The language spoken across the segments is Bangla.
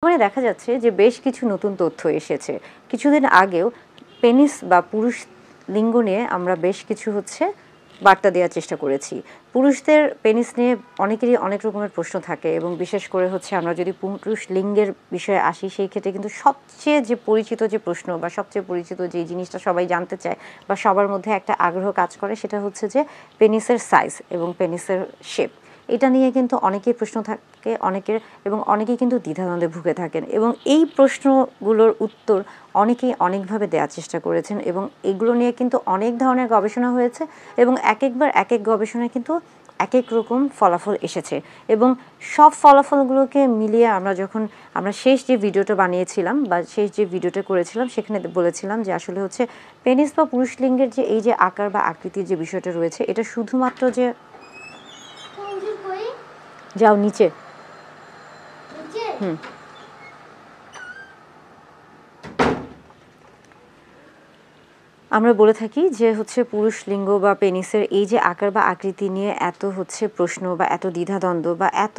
মানে দেখা যাচ্ছে যে বেশ কিছু নতুন তথ্য এসেছে। কিছুদিন আগেও পেনিস বা পুরুষ লিঙ্গ নিয়ে আমরা বেশ কিছু বার্তা দেওয়ার চেষ্টা করেছি। পুরুষদের পেনিস নিয়ে অনেকেরই অনেক রকমের প্রশ্ন থাকে এবং বিশেষ করে আমরা যদি পুরুষ লিঙ্গের বিষয়ে আসি সেই ক্ষেত্রে কিন্তু সবচেয়ে যে পরিচিত যে প্রশ্ন বা সবচেয়ে পরিচিত যে জিনিসটা সবাই জানতে চায় বা সবার মধ্যে একটা আগ্রহ কাজ করে সেটা হচ্ছে যে পেনিসের সাইজ এবং পেনিসের শেপ। এটা নিয়ে কিন্তু অনেকেই প্রশ্ন থাকে অনেকের এবং অনেকেই কিন্তু দ্বিধাদ্বন্দ্বে ভুগে থাকেন এবং এই প্রশ্নগুলোর উত্তর অনেকেই অনেকভাবে দেওয়ার চেষ্টা করেছেন এবং এগুলো নিয়ে কিন্তু অনেক ধরনের গবেষণা হয়েছে এবং এক একবার এক এক গবেষণায় কিন্তু এক এক রকম ফলাফল এসেছে এবং সব ফলাফলগুলোকে মিলিয়ে আমরা শেষ যে ভিডিওটা বানিয়েছিলাম বা শেষ যে ভিডিওটা করেছিলাম সেখানে বলেছিলাম যে আসলে পেনিস বা পুরুষ লিঙ্গের যে এই যে আকার বা আকৃতির যে বিষয়টা রয়েছে এটা শুধুমাত্র যে যাও নিচে আমরা বলে থাকি যে পুরুষ লিঙ্গ বা পেনিসের এই যে আকার বা আকৃতি নিয়ে এত প্রশ্ন বা এত দ্বিধাদ্বন্দ্ব বা এত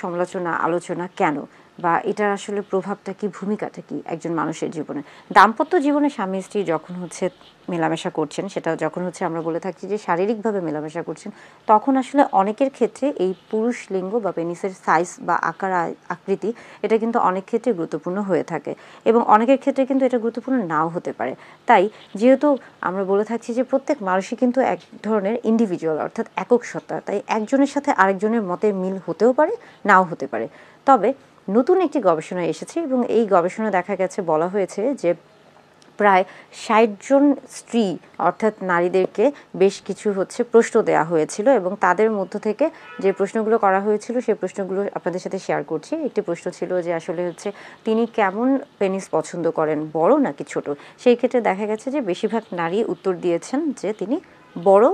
সমালোচনা আলোচনা কেন বা এটার আসলে প্রভাবটা কি ভূমিকাটা কি একজন মানুষের জীবনে দাম্পত্য জীবনে স্বামী স্ত্রী যখন মেলামেশা করছেন সেটা যখন আমরা বলে থাকি যে শারীরিকভাবে মেলামেশা করছেন তখন আসলে অনেকের ক্ষেত্রে এই পুরুষ লিঙ্গ বা পেনিসের সাইজ বা আকার আকৃতি এটা কিন্তু অনেক ক্ষেত্রে গুরুত্বপূর্ণ হয়ে থাকে এবং অনেকের ক্ষেত্রে কিন্তু এটা গুরুত্বপূর্ণ নাও হতে পারে। তাই যেহেতু আমরা বলে থাকছি যে প্রত্যেক মানুষই কিন্তু এক ধরনের ইন্ডিভিজুয়াল অর্থাৎ একক সত্তা, তাই একজনের সাথে আরেকজনের মতে মিল হতেও পারে নাও হতে পারে। তবে নতুন একটি গবেষণা এসেছে এবং এই গবেষণা দেখা গেছে বলা হয়েছে যে প্রায় ৬০ জন স্ত্রী অর্থাৎ নারীদেরকে বেশ কিছু প্রশ্ন দেওয়া হয়েছিল এবং তাদের মধ্য থেকে যে প্রশ্নগুলো করা হয়েছিল সেই প্রশ্নগুলো আপনাদের সাথে শেয়ার করছি। একটি প্রশ্ন ছিল যে আসলে তিনি কেমন পেনিস পছন্দ করেন, বড় নাকি ছোট? সেই ক্ষেত্রে দেখা গেছে যে বেশিরভাগ নারী উত্তর দিয়েছেন যে তিনি বড়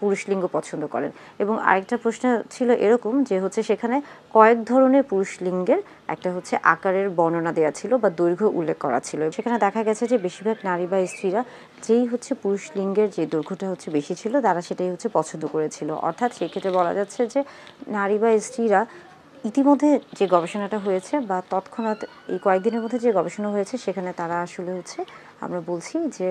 পুরুষ লিঙ্গ পছন্দ করেন এবং আরেকটা প্রশ্ন ছিল এরকম যে সেখানে কয়েক ধরনের পুরুষ লিঙ্গের একটা আকারের বর্ণনা দেওয়া ছিল বা দৈর্ঘ্য উল্লেখ করা ছিল। সেখানে দেখা গেছে যে বেশিরভাগ নারী বা স্ত্রীরা যেই পুরুষ লিঙ্গের যে দৈর্ঘ্যটা বেশি ছিল তারা সেটাই পছন্দ করেছিল। অর্থাৎ সেই ক্ষেত্রে বলা যাচ্ছে যে নারী বা স্ত্রীরা ইতিমধ্যে যে গবেষণাটা হয়েছে বা তৎক্ষণাৎ এই কয়েকদিনের মধ্যে যে গবেষণা হয়েছে সেখানে তারা আসলে আমরা বলছি যে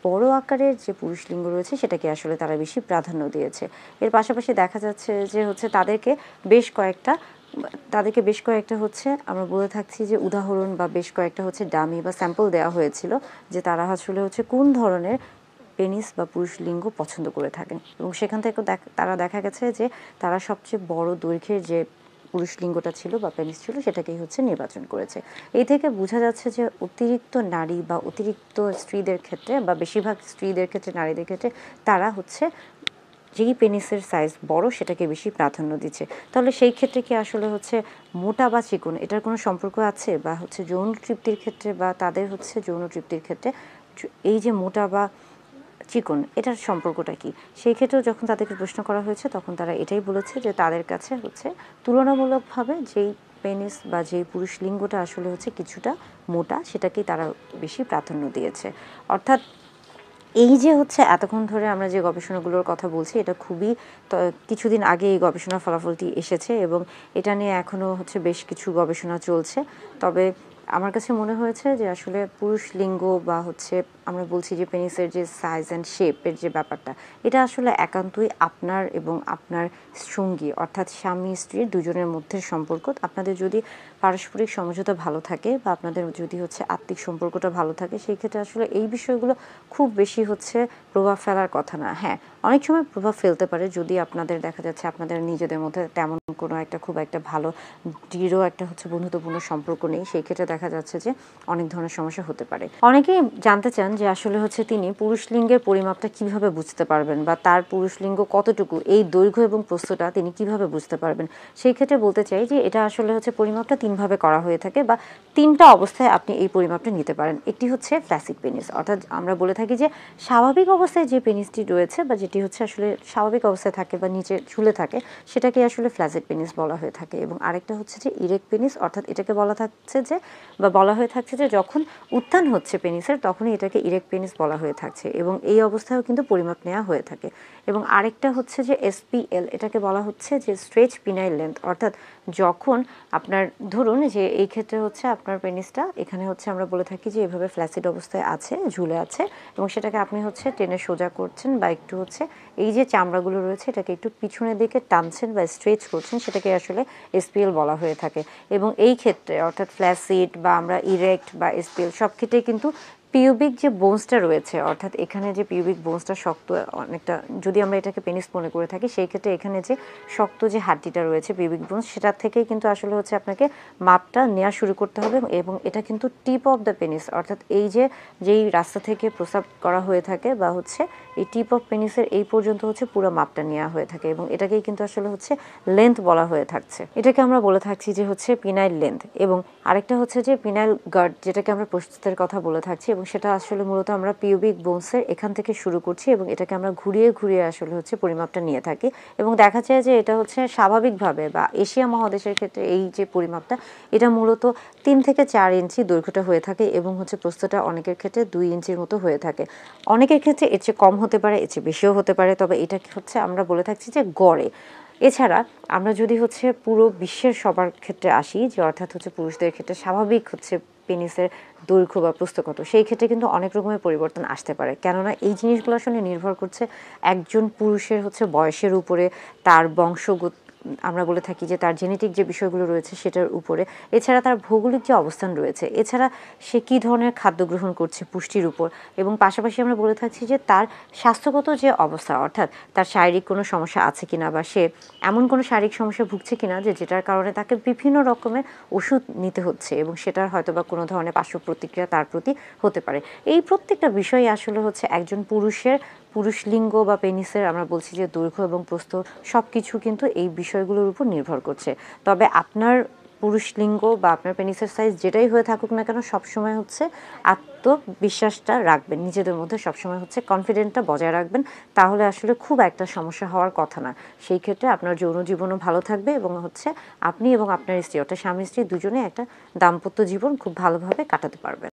বড় আকারের যে পুরুষ লিঙ্গ রয়েছে সেটাকে আসলে তারা বেশি প্রাধান্য দিয়েছে। এর পাশাপাশি দেখা যাচ্ছে যে তাদেরকে বেশ কয়েকটা আমরা বলে থাকছি যে উদাহরণ বা বেশ কয়েকটা ডামি বা স্যাম্পল দেওয়া হয়েছিল যে তারা আসলে কোন ধরনের পেনিস বা পুরুষ লিঙ্গ পছন্দ করে থাকেন এবং সেখান থেকে তারা দেখা গেছে যে তারা সবচেয়ে বড় দৈর্ঘ্যের যে পুরুষ লিঙ্গটা ছিল বা পেনিস ছিল সেটাকেই নির্বাচন করেছে। এই থেকে বোঝা যাচ্ছে যে অতিরিক্ত নারী বা অতিরিক্ত স্ত্রীদের ক্ষেত্রে বা বেশিরভাগ স্ত্রীদের ক্ষেত্রে নারীদের ক্ষেত্রে তারা যেই পেনিসের সাইজ বড় সেটাকে বেশি প্রাধান্য দিচ্ছে। তাহলে সেই ক্ষেত্রে কি আসলে মোটা বা চিকন এটার কোনো সম্পর্ক আছে বা যৌন তৃপ্তির ক্ষেত্রে বা তাদের যৌন তৃপ্তির ক্ষেত্রে এই যে মোটা বা চিকন এটার সম্পর্কটা কি? সেই ক্ষেত্রেও যখন তাদেরকে প্রশ্ন করা হয়েছে তখন তারা এটাই বলেছে যে তাদের কাছে তুলনামূলকভাবে যেই পেনিস বা যেই পুরুষ লিঙ্গটা আসলে কিছুটা মোটা সেটাকেই তারা বেশি প্রাধান্য দিয়েছে। অর্থাৎ এই যে এতক্ষণ ধরে আমরা যে গবেষণাগুলোর কথা বলছি এটা খুবই কিছুদিন আগে এই গবেষণার ফলাফলটি এসেছে এবং এটা নিয়ে এখনও বেশ কিছু গবেষণা চলছে। তবে আমার কাছে মনে হয়েছে যে আসলে পুরুষ লিঙ্গ বা আমরা বলছি যে পেনিসের যে সাইজ অ্যান্ড শেপের যে ব্যাপারটা এটা আসলে একান্তই আপনার এবং আপনার সঙ্গী অর্থাৎ স্বামী স্ত্রীর দুজনের মধ্যে সম্পর্ক। আপনাদের যদি পারস্পরিক সমঝোতা ভালো থাকে বা আপনাদের যদি আত্মিক সম্পর্কটা ভালো থাকে সেই ক্ষেত্রে আসলে এই বিষয়গুলো খুব বেশি প্রভাব ফেলার কথা না। হ্যাঁ, অনেক সময় প্রভাব ফেলতে পারে যদি আপনাদের দেখা যাচ্ছে আপনাদের নিজেদের মধ্যে তেমন কোনো একটা খুব একটা ভালো দৃঢ় একটা বন্ধুত্বপূর্ণ সম্পর্ক নেই। সেই ক্ষেত্রে দেখা যাচ্ছে যে অনেক ধরনের সমস্যা হতে পারে। অনেকেই জানতে চান যে আসলে তিনি পুরুষ লিঙ্গের পরিমাপটা কিভাবে বুঝতে পারবেন বা তার পুরুষ লিঙ্গ কতটুকু এই দৈর্ঘ্য এবং প্রস্থটা তিনি কিভাবে বুঝতে পারবেন। সেই ক্ষেত্রে বলতে চাই যে এটা আসলে পরিমাপটা তিনভাবে করা হয়ে থাকে বা তিনটা অবস্থায় আপনি এই পরিমাপটা নিতে পারেন। একটি ফ্ল্যাসিড পেনিস অর্থাৎ আমরা বলে থাকি যে স্বাভাবিক অবস্থায় যে পেনিসটি রয়েছে বা যেটি আসলে স্বাভাবিক অবস্থায় থাকে বা নিচে ঝুলে থাকে সেটাকে আসলে ফ্ল্যাসিড পেনিস বলা হয়ে থাকে এবং আরেকটা যে ইরেক্ট পেনিস অর্থাৎ এটাকে বলা হয়ে থাকছে যে যখন উত্থান হচ্ছে পেনিসের তখনই এটাকে ইরেক্ট পেনিস বলা হয়ে থাকছে এবং এই অবস্থায়ও কিন্তু পরিমাপ নেওয়া হয়ে থাকে। এবং আরেকটা হচ্ছে যে এসপিএল, এটাকে বলা হচ্ছে যে স্ট্রেচ পিনাইল লেন্থ, অর্থাৎ যখন আপনার ধরুন যে এই ক্ষেত্রে হচ্ছে আপনার পেনিসটা এখানে হচ্ছে আমরা বলে থাকি যে এভাবে ফ্ল্যাসিড অবস্থায় আছে, ঝুলে আছে, এবং সেটাকে আপনি হচ্ছে টেনে সোজা করছেন বা একটু হচ্ছে এই যে চামড়াগুলো রয়েছে এটাকে একটু পিছনের দিকে টানছেন বা স্ট্রেচ করছেন, সেটাকে আসলে এসপিএল বলা হয়ে থাকে। এবং এই ক্ষেত্রে অর্থাৎ ফ্ল্যাসিড বা আমরা ইরেক্ট বা এসপিএল সব ক্ষেত্রেই কিন্তু পিউবিক যে বোনসটা রয়েছে, অর্থাৎ এখানে যে পিউবিক বোনসটা শক্ত অনেকটা, যদি আমরা এটাকে পেনিস মনে করে থাকি, সেই ক্ষেত্রে এখানে যে শক্ত যে হাড্ডিটা রয়েছে পিউবিক বোনস, সেটা থেকেই কিন্তু আসলে হচ্ছে আপনাকে মাপটা নেওয়া শুরু করতে হবে। এবং এটা কিন্তু টিপ অফ দ্য পেনিস, অর্থাৎ এই যে যেই রাস্তা থেকে প্রস্রাব করা হয়ে থাকে বা হচ্ছে এই টিপ অফ পেনিসের এই পর্যন্ত হচ্ছে পুরো মাপটা নেওয়া হয়ে থাকে এবং এটাকেই কিন্তু আসলে হচ্ছে লেন্থ বলা হয়ে থাকছে। এটাকে আমরা বলে থাকছি যে হচ্ছে পিনাইল লেন্থ। এবং আরেকটা হচ্ছে যে পিনাইল গার্ড, যেটাকে আমরা প্রস্তুতের কথা বলে থাকছি, এবং সেটা আসলে মূলত আমরা পিউবিক বোনসের এখান থেকে শুরু করছি এবং এটাকে আমরা ঘুরিয়ে ঘুরিয়ে আসলে হচ্ছে পরিমাপটা নিয়ে থাকি। এবং দেখা যায় যে এটা হচ্ছে স্বাভাবিকভাবে বা এশিয়া মহাদেশের ক্ষেত্রে এই যে পরিমাপটা, এটা মূলত 3 থেকে 4 ইঞ্চি দৈর্ঘ্যটা হয়ে থাকে এবং হচ্ছে প্রস্থটা অনেকের ক্ষেত্রে 2 ইঞ্চির মতো হয়ে থাকে। অনেকের ক্ষেত্রে এর চেয়ে কম হতে পারে, এর চেয়ে বেশিও হতে পারে, তবে এটা হচ্ছে আমরা বলে থাকছি যে গড়ে। এছাড়া আমরা যদি হচ্ছে পুরো বিশ্বের সবার ক্ষেত্রে আসি, যে অর্থাৎ হচ্ছে পুরুষদের ক্ষেত্রে স্বাভাবিক হচ্ছে পেনিসের দৈর্ঘ্য বা প্রস্থ কত, সেই ক্ষেত্রে কিন্তু অনেক রকমের পরিবর্তন আসতে পারে। কেননা এই জিনিসগুলো আসলে নির্ভর করছে একজন পুরুষের হচ্ছে বয়সের উপরে, তার বংশগত, আমরা বলে থাকি যে তার জেনেটিক যে বিষয়গুলো রয়েছে সেটার উপরে, এছাড়া তার ভৌগোলিক যে অবস্থান রয়েছে, এছাড়া সে কী ধরনের খাদ্য গ্রহণ করছে পুষ্টির উপর, এবং পাশাপাশি আমরা বলে থাকছি যে তার স্বাস্থ্যগত যে অবস্থা, অর্থাৎ তার শারীরিক কোনো সমস্যা আছে কিনা বা সে এমন কোনো শারীরিক সমস্যা ভুগছে কিনা যে যেটার কারণে তাকে বিভিন্ন রকমের ওষুধ নিতে হচ্ছে এবং সেটার হয়তো বা কোনো ধরনের পার্শ্ব প্রতিক্রিয়া তার প্রতি হতে পারে। এই প্রত্যেকটা বিষয় আসলে হচ্ছে একজন পুরুষের পুরুষ লিঙ্গ বা পেনিসের, আমরা বলছি যে দৈর্ঘ্য এবং প্রস্থ, সব কিছু কিন্তু এই বিষয়গুলোর উপর নির্ভর করছে। তবে আপনার পুরুষ লিঙ্গ বা আপনার পেনিসের সাইজ যেটাই হয়ে থাকুক না কেন, সবসময় হচ্ছে আত্মবিশ্বাসটা রাখবেন, নিজেদের মধ্যে সবসময় হচ্ছে কনফিডেন্টটা বজায় রাখবেন, তাহলে আসলে খুব একটা সমস্যা হওয়ার কথা না। সেই ক্ষেত্রে আপনার যৌন জীবনও ভালো থাকবে এবং হচ্ছে আপনি এবং আপনার স্ত্রী, অর্থাৎ স্বামী স্ত্রী দুজনে একটা দাম্পত্য জীবন খুব ভালোভাবে কাটাতে পারবেন।